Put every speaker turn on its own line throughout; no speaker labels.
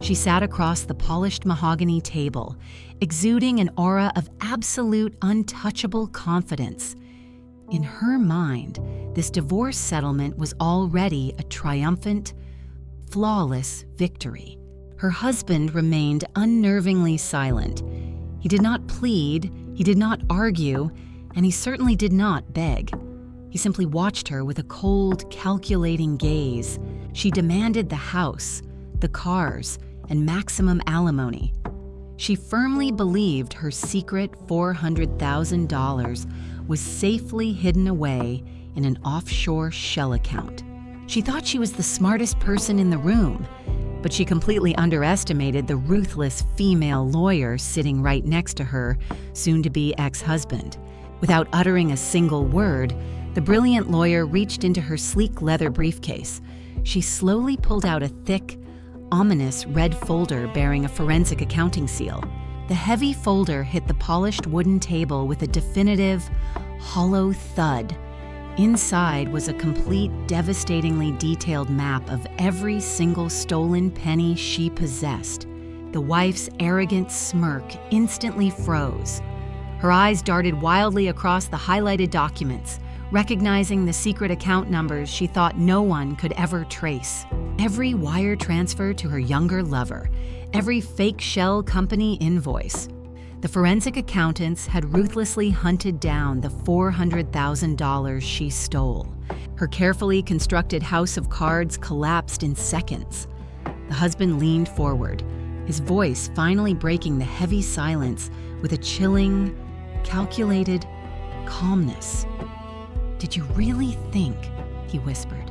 She sat across the polished mahogany table, exuding an aura of absolute, untouchable confidence. In her mind, this divorce settlement was already a triumphant, flawless victory. Her husband remained unnervingly silent. He did not plead, he did not argue, and he certainly did not beg. He simply watched her with a cold, calculating gaze. She demanded the house, the cars, and maximum alimony. She firmly believed her secret $400,000 was safely hidden away in an offshore shell account. She thought she was the smartest person in the room, but she completely underestimated the ruthless female lawyer sitting right next to her soon-to-be ex-husband. Without uttering a single word, the brilliant lawyer reached into her sleek leather briefcase. She slowly pulled out a thick, ominous red folder bearing a forensic accounting seal. The heavy folder hit the polished wooden table with a definitive, hollow thud. Inside was a complete, devastatingly detailed map of every single stolen penny she possessed. The wife's arrogant smirk instantly froze. Her eyes darted wildly across the highlighted documents, recognizing the secret account numbers she thought no one could ever trace. Every wire transfer to her younger lover, every fake shell company invoice. The forensic accountants had ruthlessly hunted down the $400,000 she stole. Her carefully constructed house of cards collapsed in seconds. The husband leaned forward, his voice finally breaking the heavy silence with a chilling, calculated calmness. "Did you really think," he whispered,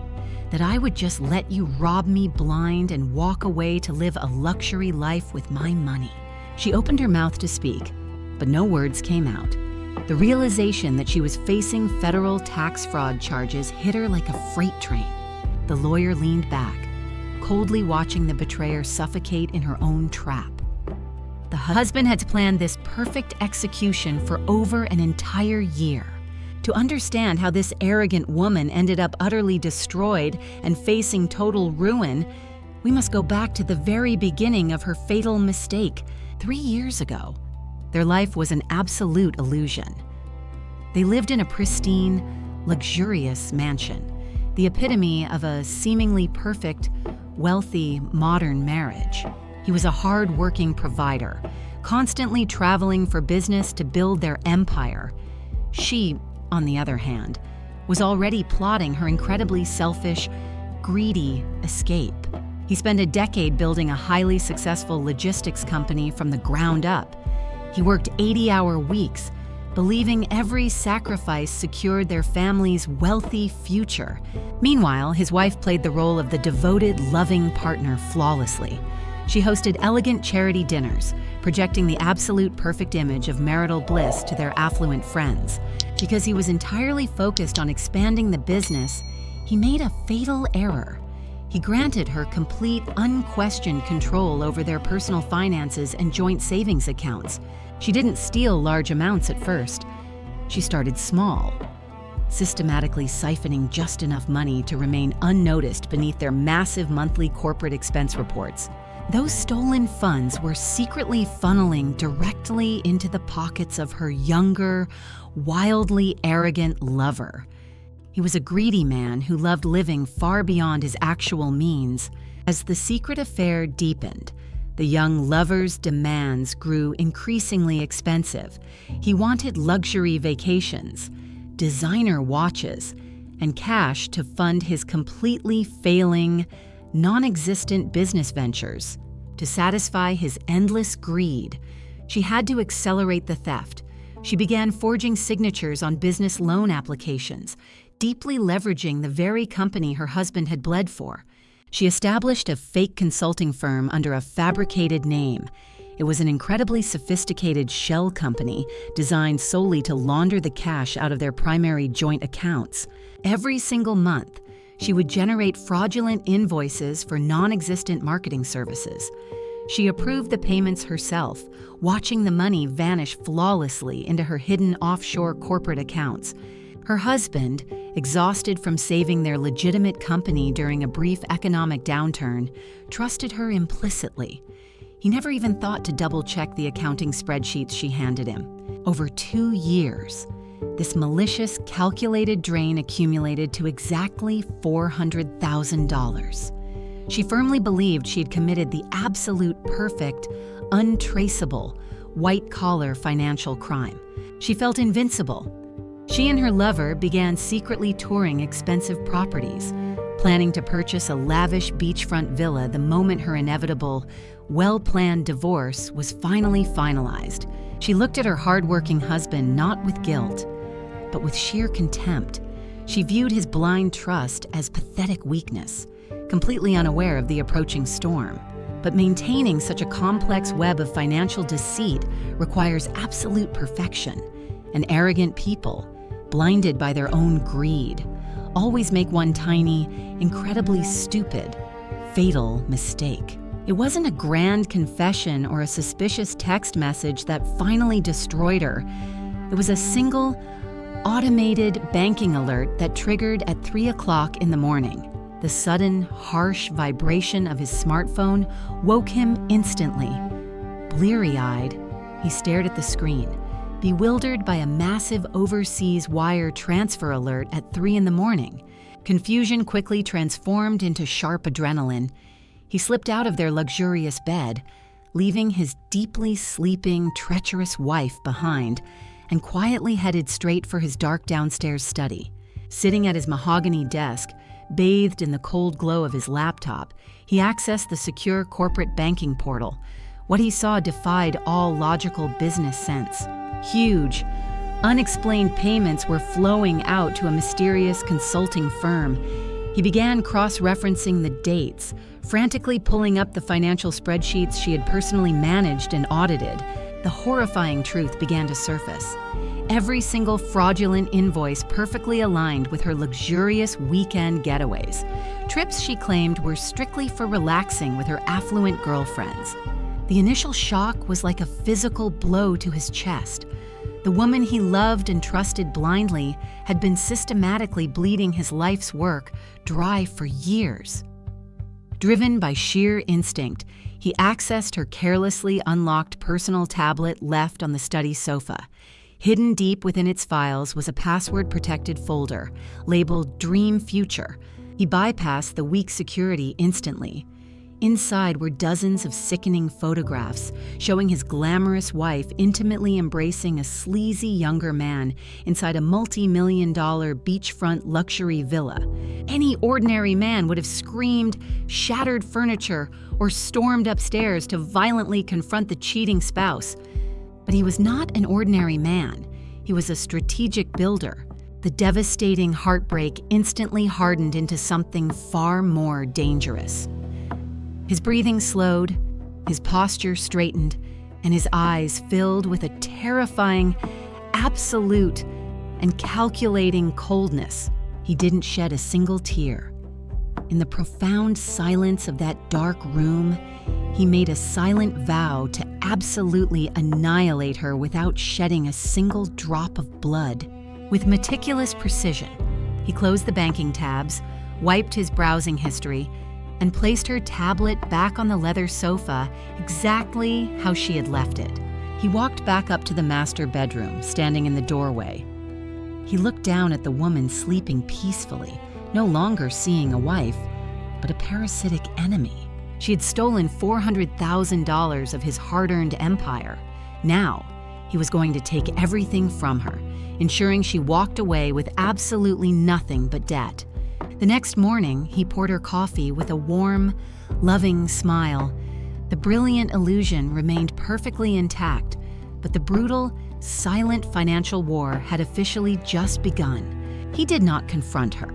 "that I would just let you rob me blind and walk away to live a luxury life with my money?" She opened her mouth to speak, but no words came out. The realization that she was facing federal tax fraud charges hit her like a freight train. The lawyer leaned back, coldly watching the betrayer suffocate in her own trap. The husband had planned this perfect execution for over an entire year. To understand how this arrogant woman ended up utterly destroyed and facing total ruin, we must go back to the very beginning of her fatal mistake, 3 years ago. Their life was an absolute illusion. They lived in a pristine, luxurious mansion, the epitome of a seemingly perfect, wealthy, modern marriage. He was a hard-working provider, constantly traveling for business to build their empire. She, on the other hand, was already plotting her incredibly selfish, greedy escape. He spent a decade building a highly successful logistics company from the ground up. He worked 80-hour weeks, believing every sacrifice secured their family's wealthy future. Meanwhile, his wife played the role of the devoted, loving partner flawlessly. She hosted elegant charity dinners, projecting the absolute perfect image of marital bliss to their affluent friends. Because he was entirely focused on expanding the business, he made a fatal error. He granted her complete, unquestioned control over their personal finances and joint savings accounts. She didn't steal large amounts at first. She started small, systematically siphoning just enough money to remain unnoticed beneath their massive monthly corporate expense reports. Those stolen funds were secretly funneling directly into the pockets of her younger, wildly arrogant lover. He was a greedy man who loved living far beyond his actual means. As the secret affair deepened, the young lover's demands grew increasingly expensive. He wanted luxury vacations, designer watches, and cash to fund his completely failing, non-existent business ventures. To satisfy his endless greed, she had to accelerate the theft. She began forging signatures on business loan applications, deeply leveraging the very company her husband had bled for. She established a fake consulting firm under a fabricated name. It was an incredibly sophisticated shell company designed solely to launder the cash out of their primary joint accounts. Every single month, she would generate fraudulent invoices for non-existent marketing services. She approved the payments herself, watching the money vanish flawlessly into her hidden offshore corporate accounts. Her husband, exhausted from saving their legitimate company during a brief economic downturn, trusted her implicitly. He never even thought to double-check the accounting spreadsheets she handed him. Over 2 years, this malicious, calculated drain accumulated to exactly $400,000. She firmly believed she had committed the absolute perfect, untraceable, white-collar financial crime. She felt invincible. She and her lover began secretly touring expensive properties, planning to purchase a lavish beachfront villa the moment her inevitable, well-planned divorce was finally finalized. She looked at her hard-working husband not with guilt, but with sheer contempt. She viewed his blind trust as pathetic weakness, completely unaware of the approaching storm. But maintaining such a complex web of financial deceit requires absolute perfection, and arrogant people, blinded by their own greed, always make one tiny, incredibly stupid, fatal mistake. It wasn't a grand confession or a suspicious text message that finally destroyed her. It was a single, automated banking alert that triggered at 3 o'clock in the morning. The sudden, harsh vibration of his smartphone woke him instantly. Bleary-eyed, he stared at the screen, bewildered by a massive overseas wire transfer alert at 3 in the morning. Confusion quickly transformed into sharp adrenaline. He slipped out of their luxurious bed, leaving his deeply sleeping, treacherous wife behind, and quietly headed straight for his dark downstairs study. Sitting at his mahogany desk, bathed in the cold glow of his laptop, he accessed the secure corporate banking portal. What he saw defied all logical business sense. Huge, unexplained payments were flowing out to a mysterious consulting firm. He began cross-referencing the dates, frantically pulling up the financial spreadsheets she had personally managed and audited. The horrifying truth began to surface. Every single fraudulent invoice perfectly aligned with her luxurious weekend getaways. Trips she claimed were strictly for relaxing with her affluent girlfriends. The initial shock was like a physical blow to his chest. The woman he loved and trusted blindly had been systematically bleeding his life's work dry for years. Driven by sheer instinct, he accessed her carelessly unlocked personal tablet left on the study sofa. Hidden deep within its files was a password-protected folder labeled Dream Future. He bypassed the weak security instantly. Inside were dozens of sickening photographs showing his glamorous wife intimately embracing a sleazy younger man inside a multi-million-dollar beachfront luxury villa. Any ordinary man would have screamed, shattered furniture, or stormed upstairs to violently confront the cheating spouse. But he was not an ordinary man. He was a strategic builder. The devastating heartbreak instantly hardened into something far more dangerous. His breathing slowed, his posture straightened, and his eyes filled with a terrifying, absolute, and calculating coldness. He didn't shed a single tear. In the profound silence of that dark room, he made a silent vow to absolutely annihilate her without shedding a single drop of blood. With meticulous precision, he closed the banking tabs, wiped his browsing history, and placed her tablet back on the leather sofa exactly how she had left it. He walked back up to the master bedroom, standing in the doorway. He looked down at the woman sleeping peacefully, no longer seeing a wife, but a parasitic enemy. She had stolen $400,000 of his hard-earned empire. Now, he was going to take everything from her, ensuring she walked away with absolutely nothing but debt. The next morning, he poured her coffee with a warm, loving smile. The brilliant illusion remained perfectly intact, but the brutal, silent financial war had officially just begun. He did not confront her.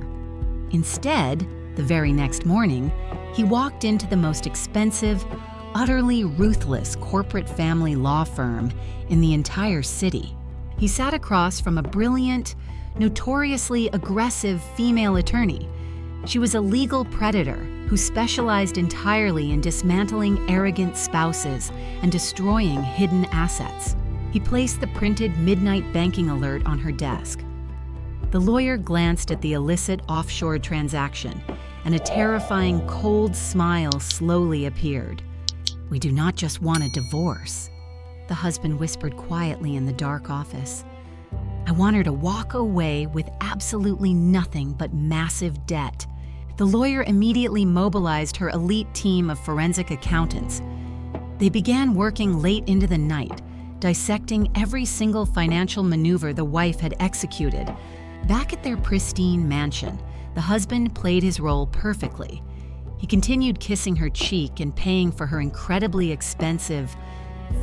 Instead, the very next morning, he walked into the most expensive, utterly ruthless corporate family law firm in the entire city. He sat across from a brilliant, notoriously aggressive female attorney. She was a legal predator who specialized entirely in dismantling arrogant spouses and destroying hidden assets. He placed the printed midnight banking alert on her desk. The lawyer glanced at the illicit offshore transaction, and a terrifying cold smile slowly appeared. "We do not just want a divorce," the husband whispered quietly in the dark office. "I want her to walk away with absolutely nothing but massive debt." The lawyer immediately mobilized her elite team of forensic accountants. They began working late into the night, dissecting every single financial maneuver the wife had executed. Back at their pristine mansion, the husband played his role perfectly. He continued kissing her cheek and paying for her incredibly expensive,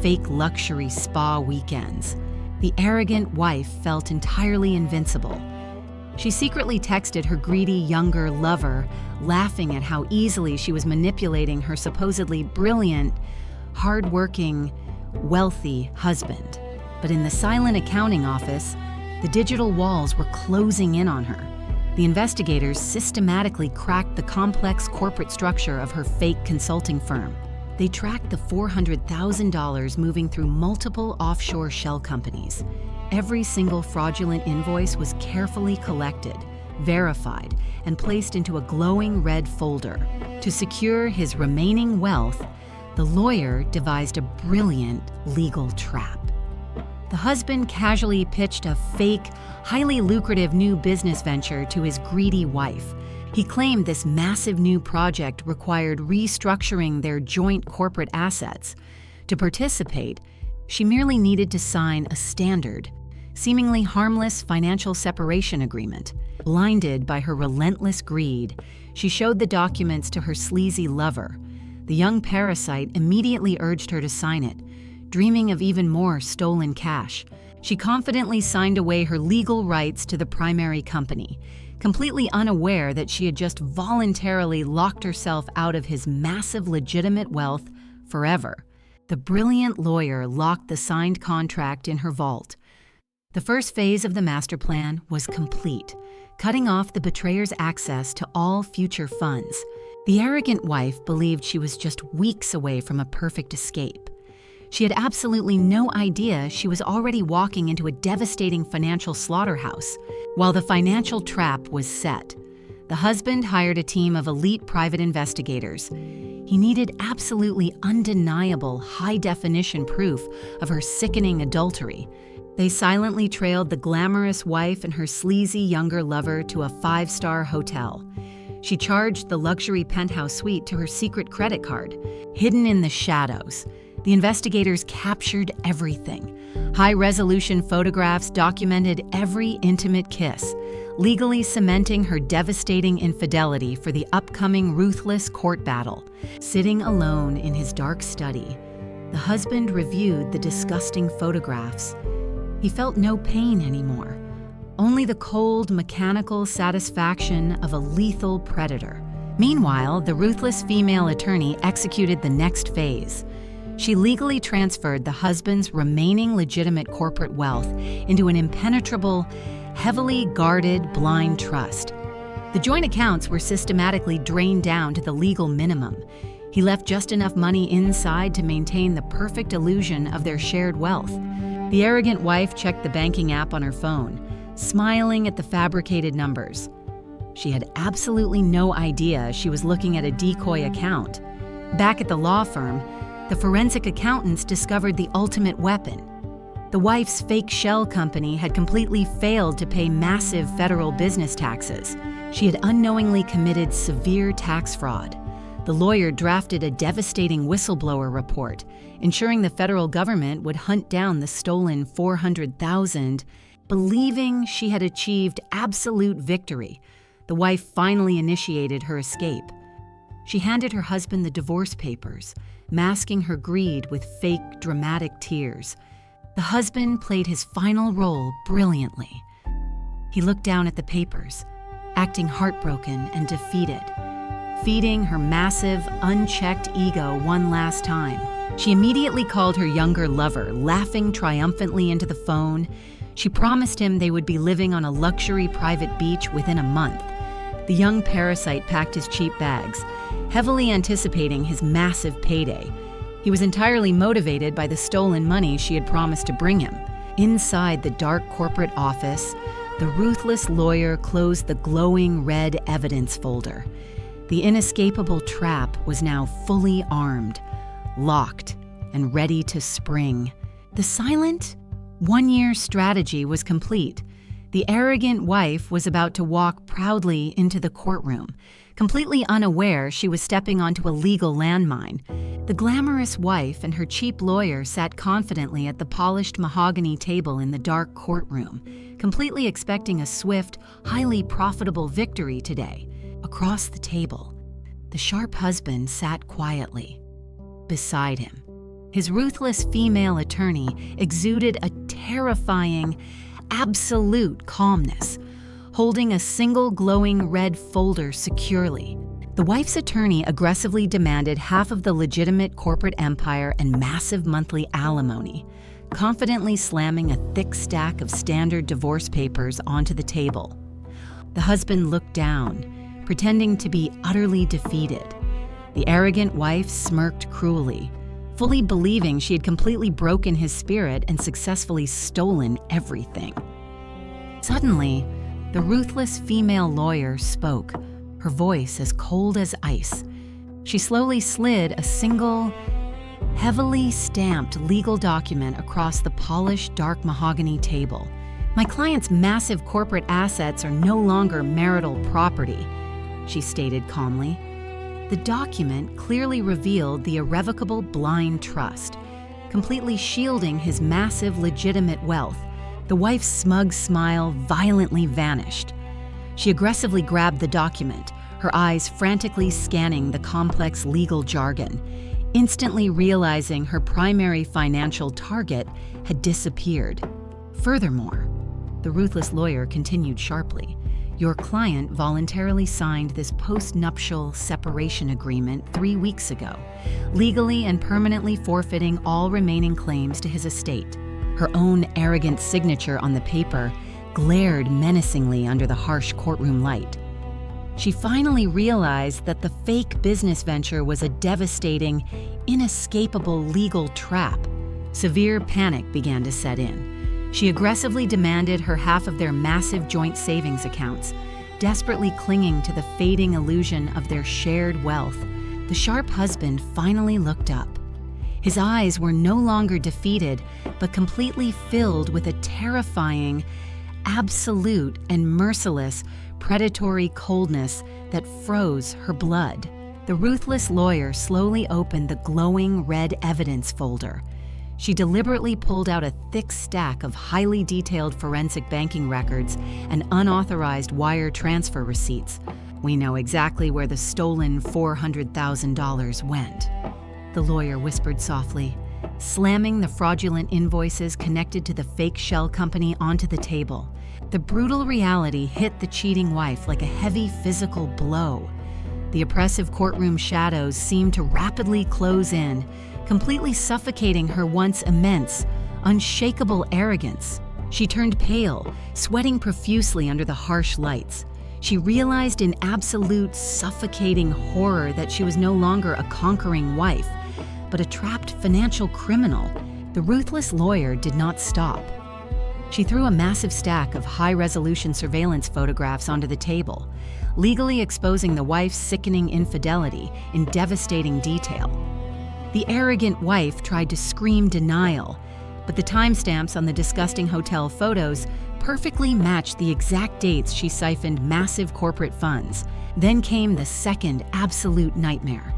fake luxury spa weekends. The arrogant wife felt entirely invincible. She secretly texted her greedy younger lover, laughing at how easily she was manipulating her supposedly brilliant, hard-working, wealthy husband. But in the silent accounting office, the digital walls were closing in on her. The investigators systematically cracked the complex corporate structure of her fake consulting firm. They tracked the $400,000 moving through multiple offshore shell companies. Every single fraudulent invoice was carefully collected, verified, and placed into a glowing red folder. To secure his remaining wealth, the lawyer devised a brilliant legal trap. The husband casually pitched a fake, highly lucrative new business venture to his greedy wife. He claimed this massive new project required restructuring their joint corporate assets. To participate, she merely needed to sign a standard, seemingly harmless financial separation agreement. Blinded by her relentless greed, she showed the documents to her sleazy lover. The young parasite immediately urged her to sign it, dreaming of even more stolen cash. She confidently signed away her legal rights to the primary company, completely unaware that she had just voluntarily locked herself out of his massive legitimate wealth forever. The brilliant lawyer locked the signed contract in her vault. The first phase of the master plan was complete, cutting off the betrayer's access to all future funds. The arrogant wife believed she was just weeks away from a perfect escape. She had absolutely no idea she was already walking into a devastating financial slaughterhouse. While the financial trap was set, the husband hired a team of elite private investigators. He needed absolutely undeniable, high-definition proof of her sickening adultery. They silently trailed the glamorous wife and her sleazy younger lover to a 5-star hotel. She charged the luxury penthouse suite to her secret credit card. Hidden in the shadows, the investigators captured everything. High-resolution photographs documented every intimate kiss, legally cementing her devastating infidelity for the upcoming ruthless court battle. Sitting alone in his dark study, the husband reviewed the disgusting photographs. He felt no pain anymore, only the cold, mechanical satisfaction of a lethal predator. Meanwhile, the ruthless female attorney executed the next phase. She legally transferred the husband's remaining legitimate corporate wealth into an impenetrable, heavily guarded blind trust. The joint accounts were systematically drained down to the legal minimum. He left just enough money inside to maintain the perfect illusion of their shared wealth. The arrogant wife checked the banking app on her phone, smiling at the fabricated numbers. She had absolutely no idea she was looking at a decoy account. Back at the law firm, the forensic accountants discovered the ultimate weapon. The wife's fake shell company had completely failed to pay massive federal business taxes. She had unknowingly committed severe tax fraud. The lawyer drafted a devastating whistleblower report, ensuring the federal government would hunt down the stolen $400,000. Believing she had achieved absolute victory, the wife finally initiated her escape. She handed her husband the divorce papers, masking her greed with fake, dramatic tears. The husband played his final role brilliantly. He looked down at the papers, acting heartbroken and defeated, feeding her massive, unchecked ego one last time. She immediately called her younger lover, laughing triumphantly into the phone. She promised him they would be living on a luxury private beach within a month. The young parasite packed his cheap bags, heavily anticipating his massive payday. He was entirely motivated by the stolen money she had promised to bring him. Inside the dark corporate office, The ruthless lawyer closed the glowing red evidence folder. The inescapable trap was now fully armed, locked, and ready to spring. The silent, one-year strategy was complete. The arrogant wife was about to walk proudly into the courtroom, completely unaware she was stepping onto a legal landmine. The glamorous wife and her cheap lawyer sat confidently at the polished mahogany table in the dark courtroom, completely expecting a swift, highly profitable victory today. Across the table, the sharp husband sat quietly. Beside him, his ruthless female attorney exuded a terrifying, absolute calmness, holding a single glowing red folder securely. The wife's attorney aggressively demanded half of the legitimate corporate empire and massive monthly alimony, confidently slamming a thick stack of standard divorce papers onto the table. The husband looked down, pretending to be utterly defeated. The arrogant wife smirked cruelly, fully believing she had completely broken his spirit and successfully stolen everything. Suddenly, the ruthless female lawyer spoke, her voice as cold as ice. She slowly slid a single, heavily stamped legal document across the polished, dark mahogany table. "My client's massive corporate assets are no longer marital property," she stated calmly. The document clearly revealed the irrevocable blind trust, completely shielding his massive legitimate wealth. The wife's smug smile violently vanished. She aggressively grabbed the document, her eyes frantically scanning the complex legal jargon, instantly realizing her primary financial target had disappeared. Furthermore, the ruthless lawyer continued sharply, "Your client voluntarily signed this post-nuptial separation agreement 3 weeks ago, legally and permanently forfeiting all remaining claims to his estate." Her own arrogant signature on the paper glared menacingly under the harsh courtroom light. She finally realized that the fake business venture was a devastating, inescapable legal trap. Severe panic began to set in. She aggressively demanded her half of their massive joint savings accounts, desperately clinging to the fading illusion of their shared wealth. The sharp husband finally looked up. His eyes were no longer defeated, but completely filled with a terrifying, absolute and merciless predatory coldness that froze her blood. The ruthless lawyer slowly opened the glowing red evidence folder. She deliberately pulled out a thick stack of highly detailed forensic banking records and unauthorized wire transfer receipts. "We know exactly where the stolen $400,000 went," the lawyer whispered softly, slamming the fraudulent invoices connected to the fake shell company onto the table. The brutal reality hit the cheating wife like a heavy physical blow. The oppressive courtroom shadows seemed to rapidly close in, completely suffocating her once immense, unshakable arrogance. She turned pale, sweating profusely under the harsh lights. She realized in absolute, suffocating horror that she was no longer a conquering wife, but a trapped financial criminal. The ruthless lawyer did not stop. She threw a massive stack of high-resolution surveillance photographs onto the table, legally exposing the wife's sickening infidelity in devastating detail. The arrogant wife tried to scream denial, but the timestamps on the disgusting hotel photos perfectly matched the exact dates she siphoned massive corporate funds. Then came the second absolute nightmare.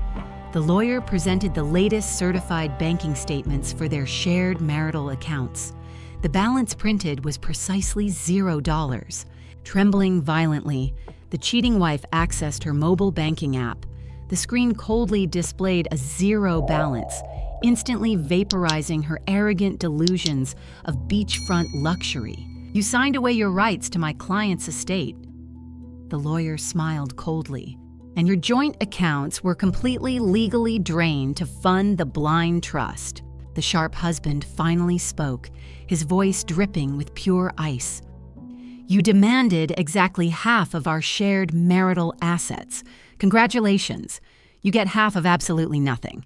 The lawyer presented the latest certified banking statements for their shared marital accounts. The balance printed was precisely $0. Trembling violently, the cheating wife accessed her mobile banking app. The screen coldly displayed a zero balance, instantly vaporizing her arrogant delusions of beachfront luxury. "You signed away your rights to my client's estate." The lawyer smiled coldly. "And your joint accounts were completely legally drained to fund the blind trust." The sharp husband finally spoke, his voice dripping with pure ice. "You demanded exactly half of our shared marital assets. Congratulations. You get half of absolutely nothing."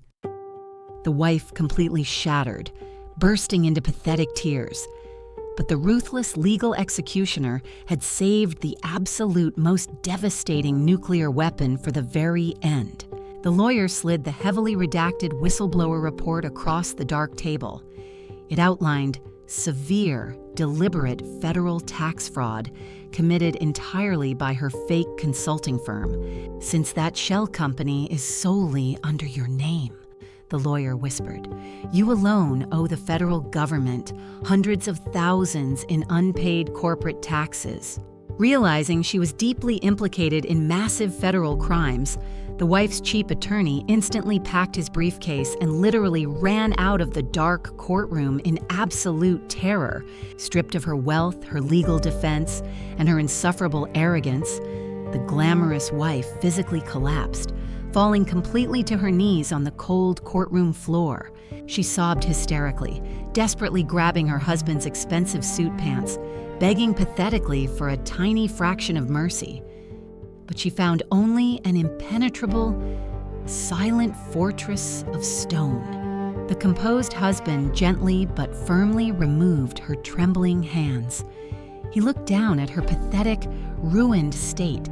The wife completely shattered, bursting into pathetic tears. But the ruthless legal executioner had saved the absolute most devastating nuclear weapon for the very end. The lawyer slid the heavily redacted whistleblower report across the dark table. It outlined severe, deliberate federal tax fraud committed entirely by her fake consulting firm, since that shell company is solely under your name. The lawyer whispered. You alone owe the federal government hundreds of thousands in unpaid corporate taxes. Realizing she was deeply implicated in massive federal crimes, the wife's cheap attorney instantly packed his briefcase and literally ran out of the dark courtroom in absolute terror. Stripped of her wealth, her legal defense, and her insufferable arrogance, the glamorous wife physically collapsed, falling completely to her knees on the cold courtroom floor. She sobbed hysterically, desperately grabbing her husband's expensive suit pants, begging pathetically for a tiny fraction of mercy. But she found only an impenetrable, silent fortress of stone. The composed husband gently but firmly removed her trembling hands. He looked down at her pathetic, ruined state,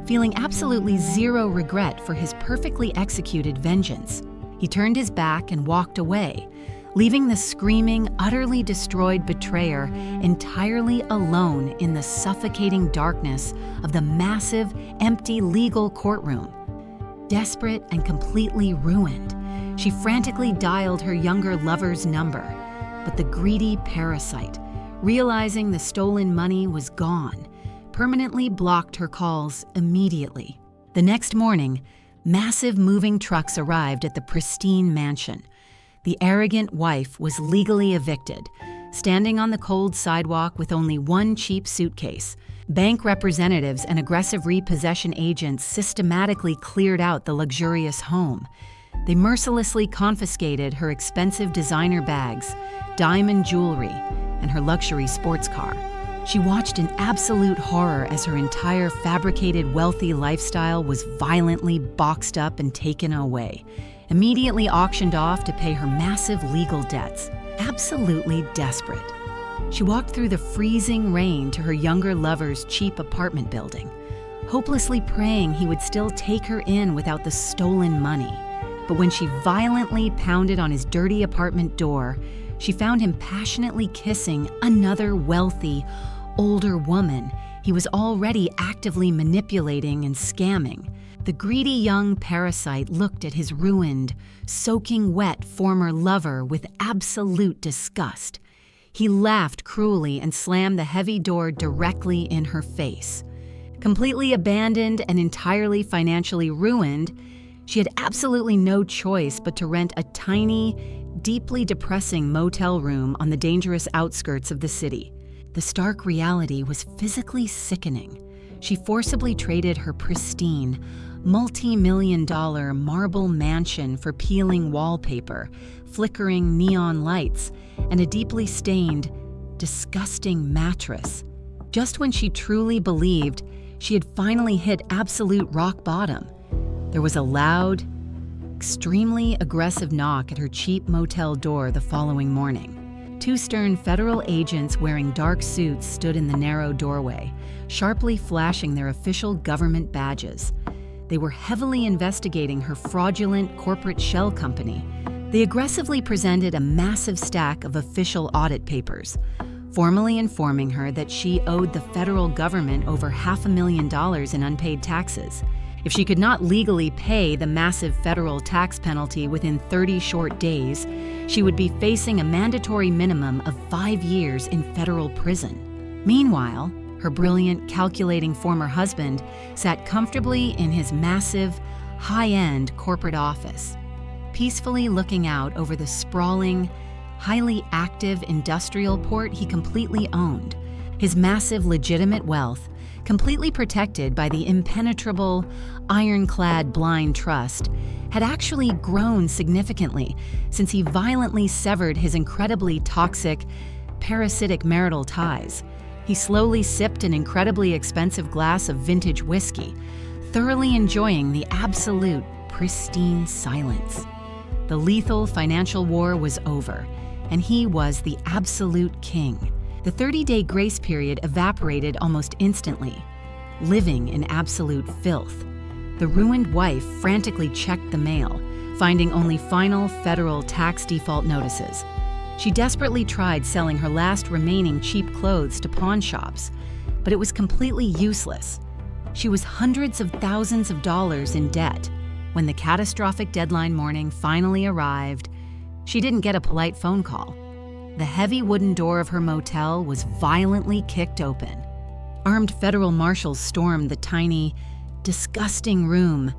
feeling absolutely zero regret for his perfectly executed vengeance. He turned his back and walked away, leaving the screaming, utterly destroyed betrayer entirely alone in the suffocating darkness of the massive, empty legal courtroom. Desperate and completely ruined, she frantically dialed her younger lover's number, but the greedy parasite, realizing the stolen money was gone, permanently blocked her calls immediately. The next morning, massive moving trucks arrived at the pristine mansion. The arrogant wife was legally evicted, standing on the cold sidewalk with only one cheap suitcase. Bank representatives and aggressive repossession agents systematically cleared out the luxurious home. They mercilessly confiscated her expensive designer bags, diamond jewelry, and her luxury sports car. She watched in absolute horror as her entire fabricated wealthy lifestyle was violently boxed up and taken away, immediately auctioned off to pay her massive legal debts. Absolutely desperate, she walked through the freezing rain to her younger lover's cheap apartment building, hopelessly praying he would still take her in without the stolen money. But when she violently pounded on his dirty apartment door, she found him passionately kissing another wealthy, older woman he was already actively manipulating and scamming. The greedy young parasite looked at his ruined, soaking wet former lover with absolute disgust. He laughed cruelly and slammed the heavy door directly in her face. Completely abandoned and entirely financially ruined, she had absolutely no choice but to rent a tiny, deeply depressing motel room on the dangerous outskirts of the city. The stark reality was physically sickening. She forcibly traded her pristine, multi-million-dollar marble mansion for peeling wallpaper, flickering neon lights, and a deeply stained, disgusting mattress. Just when she truly believed she had finally hit absolute rock bottom, there was a loud, extremely aggressive knock at her cheap motel door the following morning. Two stern federal agents wearing dark suits stood in the narrow doorway, sharply flashing their official government badges. They were heavily investigating her fraudulent corporate shell company. They aggressively presented a massive stack of official audit papers, formally informing her that she owed the federal government over $500,000 in unpaid taxes. If she could not legally pay the massive federal tax penalty within 30 short days, she would be facing a mandatory minimum of 5 years in federal prison. Meanwhile, her brilliant, calculating former husband sat comfortably in his massive, high-end corporate office, peacefully looking out over the sprawling, highly active industrial port he completely owned. His massive legitimate wealth, completely protected by the impenetrable, ironclad blind trust, had actually grown significantly since he violently severed his incredibly toxic, parasitic marital ties. He slowly sipped an incredibly expensive glass of vintage whiskey, thoroughly enjoying the absolute, pristine silence. The lethal financial war was over, and he was the absolute king. The 30-day grace period evaporated almost instantly, living in absolute filth. The ruined wife frantically checked the mail, finding only final federal tax default notices. She desperately tried selling her last remaining cheap clothes to pawn shops, but it was completely useless. She was hundreds of thousands of dollars in debt. When the catastrophic deadline morning finally arrived, she didn't get a polite phone call. The heavy wooden door of her motel was violently kicked open. Armed federal marshals stormed the tiny, disgusting room.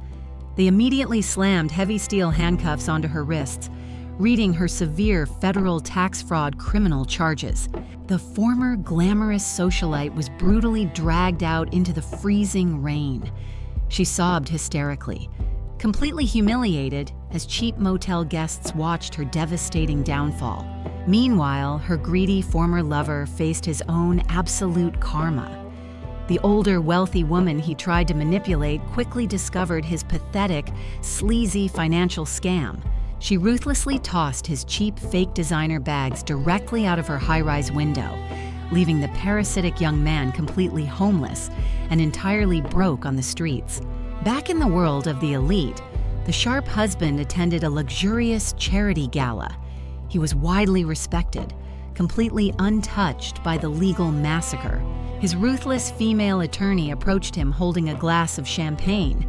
They immediately slammed heavy steel handcuffs onto her wrists, reading her severe federal tax fraud criminal charges. The former glamorous socialite was brutally dragged out into the freezing rain. She sobbed hysterically, completely humiliated as cheap motel guests watched her devastating downfall. Meanwhile, her greedy former lover faced his own absolute karma. The older, wealthy woman he tried to manipulate quickly discovered his pathetic, sleazy financial scam. She ruthlessly tossed his cheap fake designer bags directly out of her high-rise window, leaving the parasitic young man completely homeless and entirely broke on the streets. Back in the world of the elite, the sharp husband attended a luxurious charity gala. He was widely respected, completely untouched by the legal massacre. His ruthless female attorney approached him holding a glass of champagne.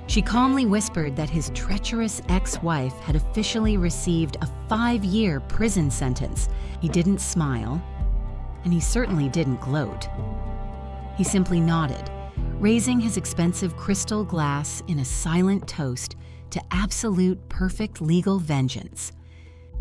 She calmly whispered that his treacherous ex-wife had officially received a 5-year prison sentence. He didn't smile, and he certainly didn't gloat. He simply nodded, raising his expensive crystal glass in a silent toast to absolute perfect legal vengeance.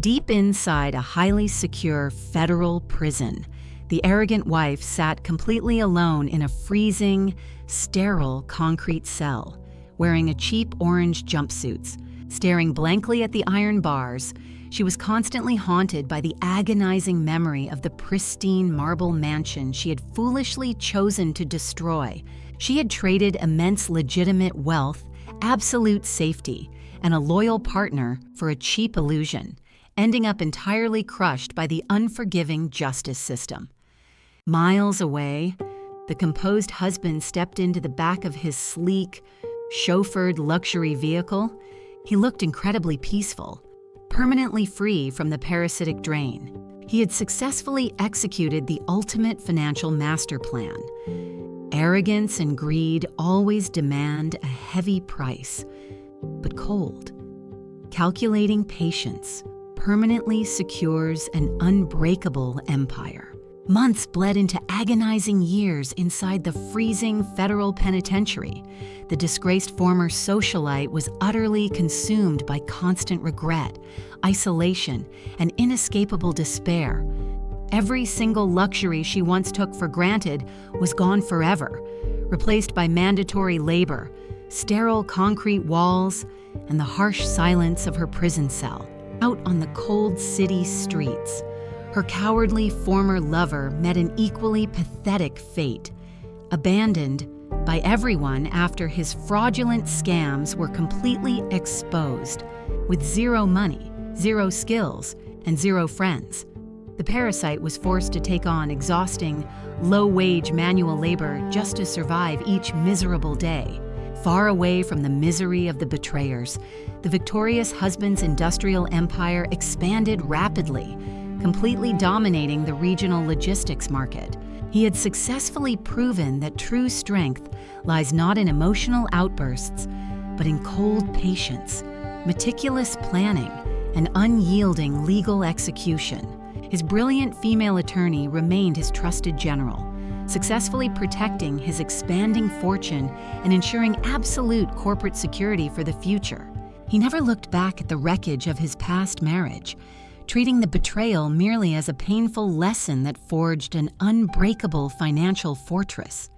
Deep inside a highly secure federal prison, the arrogant wife sat completely alone in a freezing, sterile concrete cell, wearing a cheap orange jumpsuit. Staring blankly at the iron bars, she was constantly haunted by the agonizing memory of the pristine marble mansion she had foolishly chosen to destroy. She had traded immense legitimate wealth, absolute safety, and a loyal partner for a cheap illusion, ending up entirely crushed by the unforgiving justice system. Miles away, the composed husband stepped into the back of his sleek, chauffeured luxury vehicle. He looked incredibly peaceful, permanently free from the parasitic drain. He had successfully executed the ultimate financial master plan. Arrogance and greed always demand a heavy price, but cold, calculating patience permanently secures an unbreakable empire. Months bled into agonizing years inside the freezing federal penitentiary. The disgraced former socialite was utterly consumed by constant regret, isolation, and inescapable despair. Every single luxury she once took for granted was gone forever, replaced by mandatory labor, sterile concrete walls, and the harsh silence of her prison cell. Out on the cold city streets, her cowardly former lover met an equally pathetic fate, abandoned by everyone after his fraudulent scams were completely exposed. With zero money, zero skills, and zero friends, the parasite was forced to take on exhausting, low-wage manual labor just to survive each miserable day. Far away from the misery of the betrayers, the victorious husband's industrial empire expanded rapidly, completely dominating the regional logistics market. He had successfully proven that true strength lies not in emotional outbursts, but in cold patience, meticulous planning, and unyielding legal execution. His brilliant female attorney remained his trusted general, successfully protecting his expanding fortune and ensuring absolute corporate security for the future. He never looked back at the wreckage of his past marriage, treating the betrayal merely as a painful lesson that forged an unbreakable financial fortress.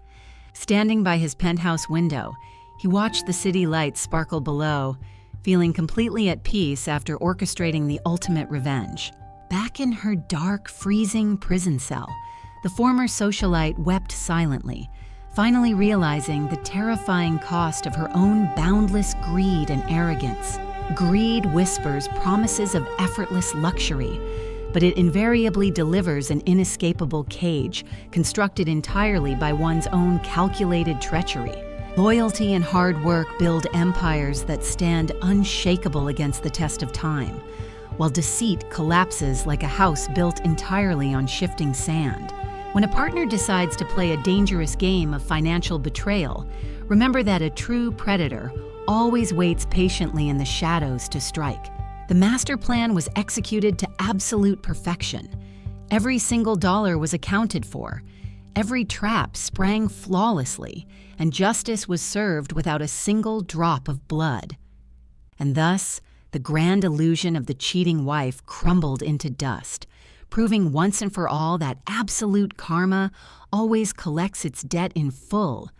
Standing by his penthouse window, he watched the city lights sparkle below, feeling completely at peace after orchestrating the ultimate revenge. Back in her dark, freezing prison cell, the former socialite wept silently, finally realizing the terrifying cost of her own boundless greed and arrogance. Greed whispers promises of effortless luxury, but it invariably delivers an inescapable cage constructed entirely by one's own calculated treachery. Loyalty and hard work build empires that stand unshakable against the test of time, while deceit collapses like a house built entirely on shifting sand. When a partner decides to play a dangerous game of financial betrayal, remember that a true predator always waits patiently in the shadows to strike. The master plan was executed to absolute perfection. Every single dollar was accounted for. Every trap sprang flawlessly, and justice was served without a single drop of blood. And thus, the grand illusion of the cheating wife crumbled into dust, proving once and for all that absolute karma always collects its debt in full,